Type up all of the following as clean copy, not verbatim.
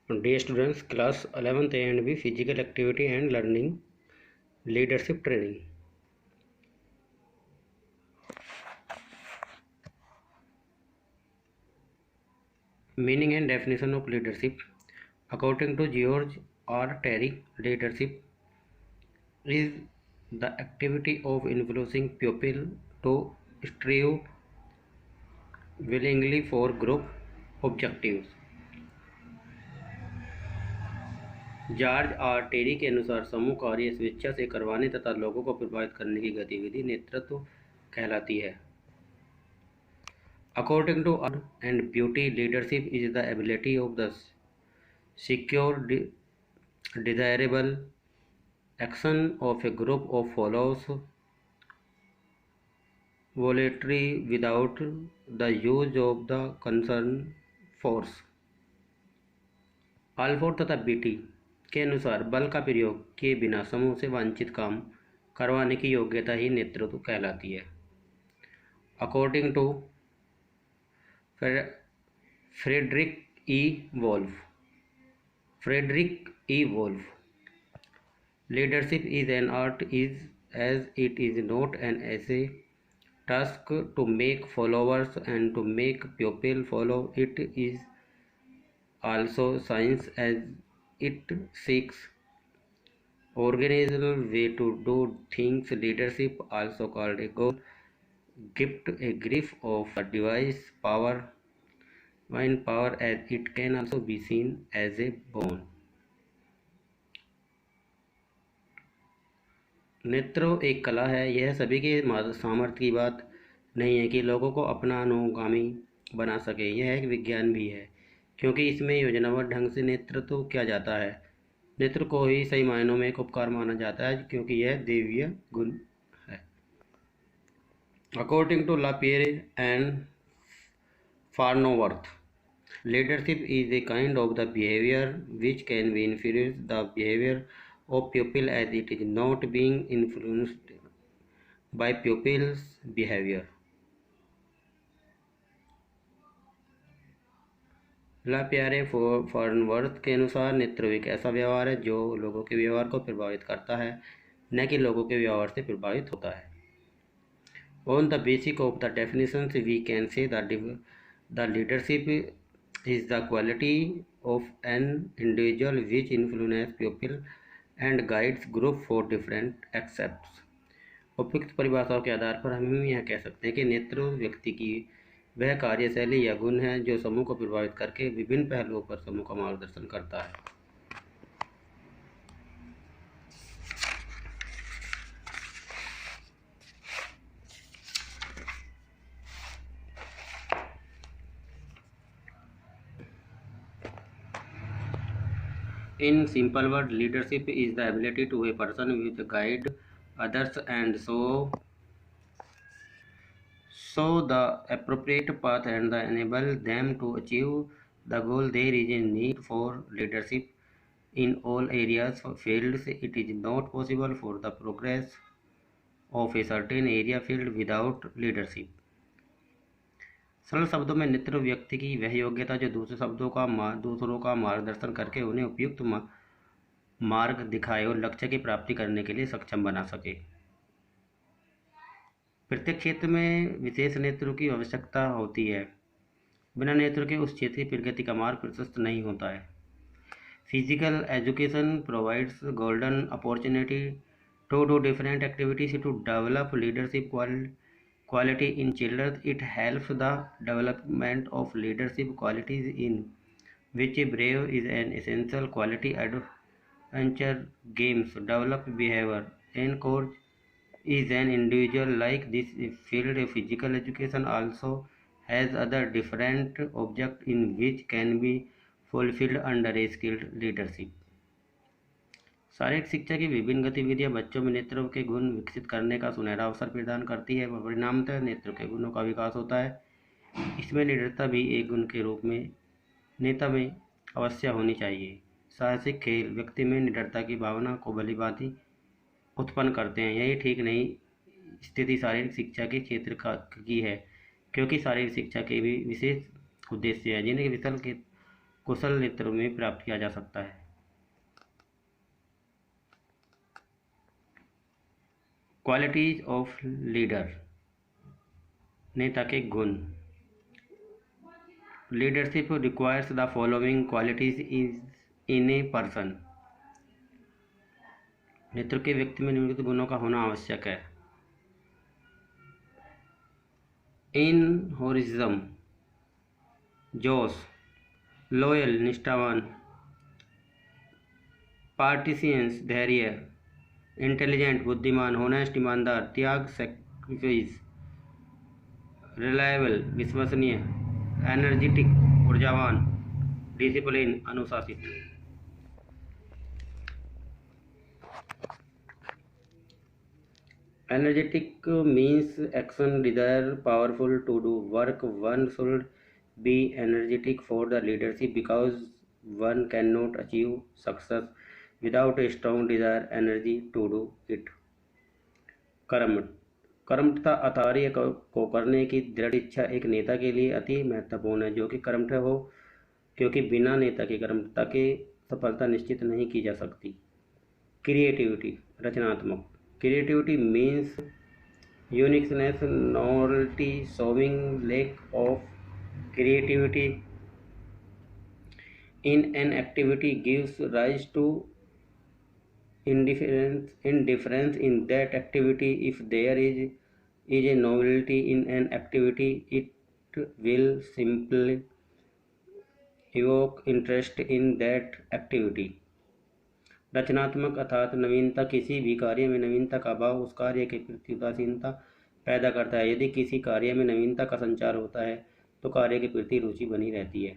Dear students, class 11th A and B physical activity and learning leadership training. Meaning and definition of leadership. According to George R. Terry, leadership is the activity of influencing people to strive willingly for group objectives. George R Terry के अनुसार समूह कार्य स्वेच्छा से करवाने तथा लोगों को प्रभावित करने की गतिविधि नेतृत्व कहलाती है। According to art and beauty, leadership is the ability of the secure desirable action of a group of followers voluntarily without the use of the concerned force. Alford तथा बीटी के अनुसार बल का प्रयोग किए बिना समूह से वांछित काम करवाने की योग्यता ही नेतृत्व कहलाती है। According to Frederick E Wolf, leadership is an art as it is not an essay task to make followers and to make people follow. It is also science as it seeks organizational way to do things. Leadership, also called a goal, gift, a gift of a device, power, when power as it can also be seen as a bone. नेतृत्व एक कला है। यह सभी के सामर्थ्य की बात नहीं है कि लोगों को अपना अनुगामी बना सके। यह एक विज्ञान भी है क्योंकि इसमें योजनाबद्ध ढंग से नेतृत्व किया जाता है। नेतृत्व को ही सही मायनों में एक उपकार माना जाता है क्योंकि यह दैवीय गुण है। According to LaPiere and Farnsworth, leadership is a kind of the behaviour which can be influence the behaviour of pupil as it is not being influenced by pupil's behavior. LaPiere Farnsworth के अनुसार नेतृत्व एक ऐसा व्यवहार है जो लोगों के व्यवहार को प्रभावित करता है, न कि लोगों के व्यवहार से प्रभावित होता है। On the basis of the definitions, we can say that the leadership is the quality of an individual which influences people and guides group for different accepts. उपयुक्त परिभाषाओं के आधार पर हम यह कह सकते हैं कि नेतृत्व व्यक्ति की वह कार्यशैली या गुण है जो समूह को प्रभावित करके विभिन्न पहलुओं पर समूह का मार्गदर्शन करता है। In simple word, leadership is the ability to a person with guide others and show the appropriate path and enable them to achieve the goal. There is a need for leadership in all areas fields. It is not possible for the progress of a certain area field without leadership. सरल शब्दों में नेतृत्व व्यक्ति की वह योग्यता जो दूसरों का मार्गदर्शन करके उन्हें उपयुक्त मार्ग दिखाए और लक्ष्य की प्राप्ति करने के लिए सक्षम बना सके। प्रत्येक क्षेत्र में विशेष नेतृत्व की आवश्यकता होती है। बिना नेतृत्व के उस क्षेत्र की प्रगति का मार्ग प्रशस्त नहीं होता है। Physical education provides golden opportunity to do different activities to develop leadership quality in children. It helps the development of leadership qualities in which brave is an essential quality. Adventure games develop behavior. Encourage is an individual like this field. Physical education also has other different objects in which can be fulfilled under a skilled leadership. शारीरिक शिक्षा की विभिन्न गतिविधियां बच्चों में नेतृत्व के गुण विकसित करने का सुनहरा अवसर प्रदान करती है। परिणामतः नेतृत्व के गुणों का विकास होता है। इसमें निडरता भी एक गुण के रूप में नेता में अवश्य होनी चाहिए। साहसिक खेल व्यक्ति में निडरता की भावना को भलीभांति उत्पन्न करते हैं। यही ठीक नहीं स्थिति शारीरिक शिक्षा के क्षेत्र की है क्योंकि शारीरिक शिक्षा के भी विशेष उद्देश्य हैं जिन्हें विफल कुशल नेतृत्व में प्राप्त किया जा सकता है। क्वालिटीज ऑफ लीडर, नेता के गुण। Leadership requires the following qualities in a person, नेतृत्व के व्यक्ति में निम्नलिखित गुणों का होना आवश्यक है। इन होरिज्म, जोश, लॉयल निष्ठावान, पार्टिसियंस धैर्य, इंटेलिजेंट बुद्धिमान, होनेस्ट ईमानदार, त्याग सैक्रिफाइस, रिलायबल विश्वसनीय, एनर्जेटिक ऊर्जावान, डिसिप्लिन अनुशासित। Energetic means action, desire, powerful to do work. One should be energetic for the leadership because one cannot achieve success without a strong desire, energy to do it. कर्मठता अतार्य को करने की दृढ़ इच्छा एक नेता के लिए अति महत्वपूर्ण है, जो कि कर्मठ हो, क्योंकि बिना नेता की कर्मठता के सफलता निश्चित नहीं की जा सकती। क्रिएटिविटी रचनात्मक, creativity means uniqueness, novelty, showing lack of creativity in an activity gives rise to indifference in that activity. If there is a novelty in an activity, it will simply evoke interest in that activity. रचनात्मक अर्थात नवीनता, किसी भी कार्य में नवीनता का अभाव उस कार्य के प्रति उदासीनता पैदा करता है। यदि किसी कार्य में नवीनता का संचार होता है तो कार्य के प्रति रुचि बनी रहती है।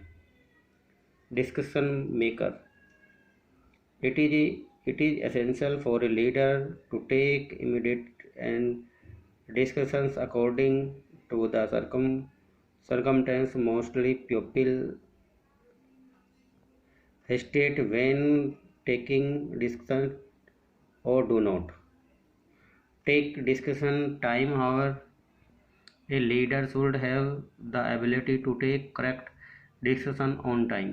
Discussion maker, it is essential for a leader to take immediate and discussions according to the circumstance. Mostly people hesitate when taking discussion or do not take discussion time. However, a leader should have the ability to take correct decision on time.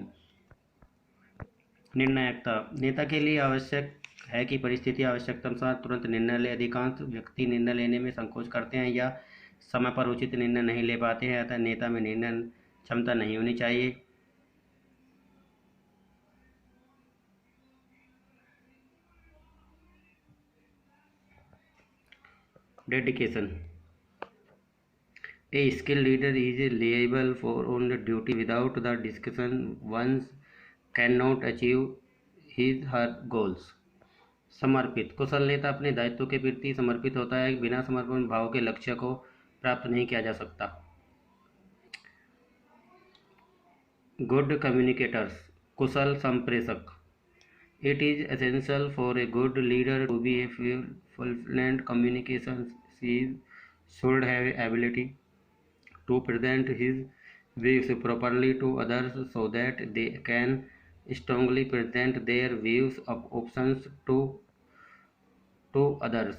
निर्णायकता, नेता के लिए आवश्यक है कि परिस्थिति आवश्यकता अनुसार तुरंत निर्णय ले। अधिकांश व्यक्ति निर्णय लेने में संकोच करते हैं या समय पर उचित निर्णय नहीं ले पाते हैं, अतः नेता में निर्णय क्षमता नहीं होनी चाहिए। Dedication, a skilled leader is liable for on duty without the discussion one cannot achieve his her goals. समर्पित, कुशल नेता अपने दायित्व के प्रति समर्पित होता है, बिना समर्पण भाव के लक्ष्य को प्राप्त नहीं किया जा सकता। गुड कम्युनिकेटर्स, कुशल संप्रेषक, it is essential for a good leader to be a fluent communication. He should have ability to present his views properly to others so that they can strongly present their views of options to others.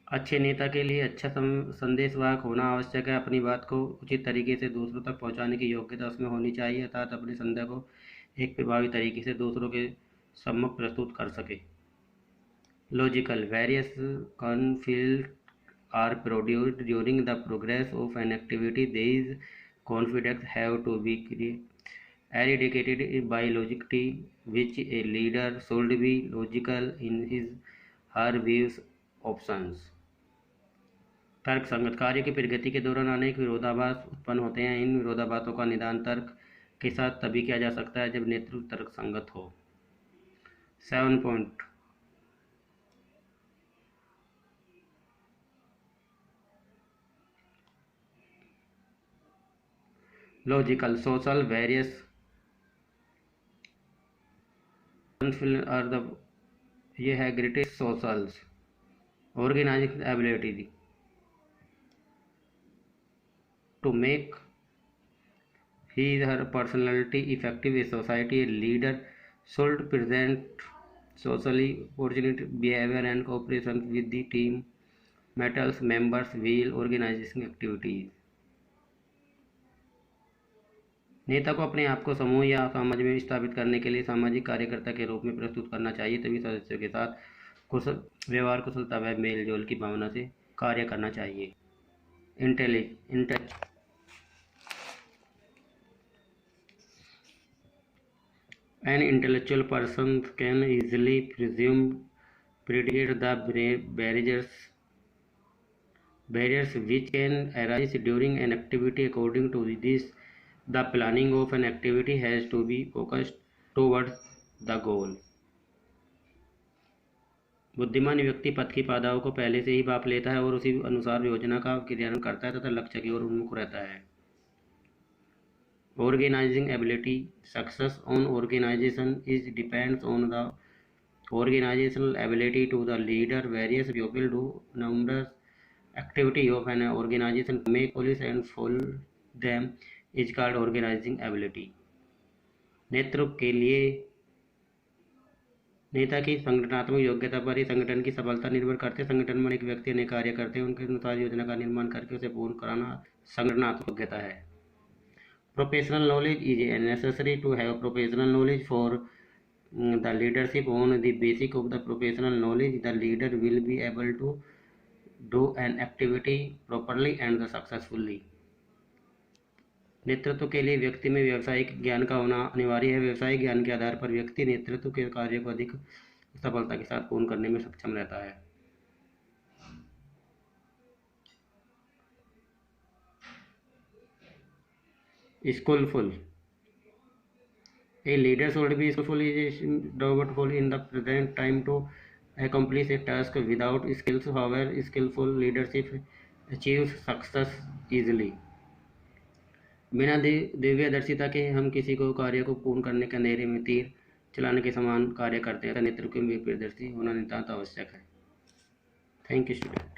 अच्छे नेता के लिए अच्छा संदेशवाहक होना आवश्यक है। अपनी बात को उचित तरीके से दूसरों तक पहुंचाने की योग्यता उसमें होनी चाहिए, अर्थात अपने संदेश को एक प्रभावी तरीके से दूसरों के सम्मुख प्रस्तुत कर सके। Logical, various conflict are produced during the progress of an activity. These conflicts have to be eradicated by logicity, which a leader should be logical in his her views options. तर्क संगत, कार्य की प्रगति के दौरान अनेक विरोधाभास उत्पन्न होते हैं। इन विरोधाभासों का निदान तर्क के साथ तभी किया जा सकता है जब नेतृत्व तर्क संगत हो। 7 point, logical, social, various are the ये है greatest socials, organizing ability to make his her personality effective. A society, a leader should present socially oriented behavior and cooperation with the team metals members while organizing activities. नेता को अपने आप को समूह या समाज में स्थापित करने के लिए सामाजिक कार्यकर्ता के रूप में प्रस्तुत करना चाहिए, तभी सदस्यों के साथ कुशल व्यवहार, कुशलता व मेल जोल की भावना से कार्य करना चाहिए। An intellectual person can easily predicate the barriers which can arise during an activity. According to this, the planning of an activity has to be focused towards the goal. बुद्धिमान व्यक्ति पथ की बाधाओं को पहले से ही भांप लेता है और उसी अनुसार योजना का क्रियान्वयन करता है तथा लक्ष्य की ओर उन्मुख रहता है। Organizing ability. Success on organization is depends on the organizational ability to the leader. Various people do numerous activity of an organization to make policy and follow them is called organizing ability. नेतृत्व के लिए नेता की संगठनात्मक योग्यता पर ही संगठन की सफलता निर्भर करती है। संगठन में एक व्यक्ति अनेक कार्य करते हैं, उनके अनुसार योजना का निर्माण करके उसे पूर्ण कराना संगठनात्मक योग्यता है। Professional knowledge is necessary to have professional knowledge for the leadership. On the basis of the professional knowledge, the leader will be able to do an activity properly and successfully. नेतृत्व के लिए व्यक्ति में व्यावसायिक ज्ञान का होना अनिवार्य है। व्यावसायिक ज्ञान के आधार पर व्यक्ति नेतृत्व के कार्य को अधिक सफलता के साथ पूर्ण करने में सक्षम रहता है। Skillful. A leader should be skillful in the present time to accomplish a task. Without skills, however, skillful leadership achieves success easily. बिना दिव्यदर्शिता के हम किसी को कार्य को पूर्ण करने के अंधेरे में तीर चलाने के समान कार्य करते हैं। नेतृत्व में विप्रदर्शी होना नितांत आवश्यक है। Thank you student.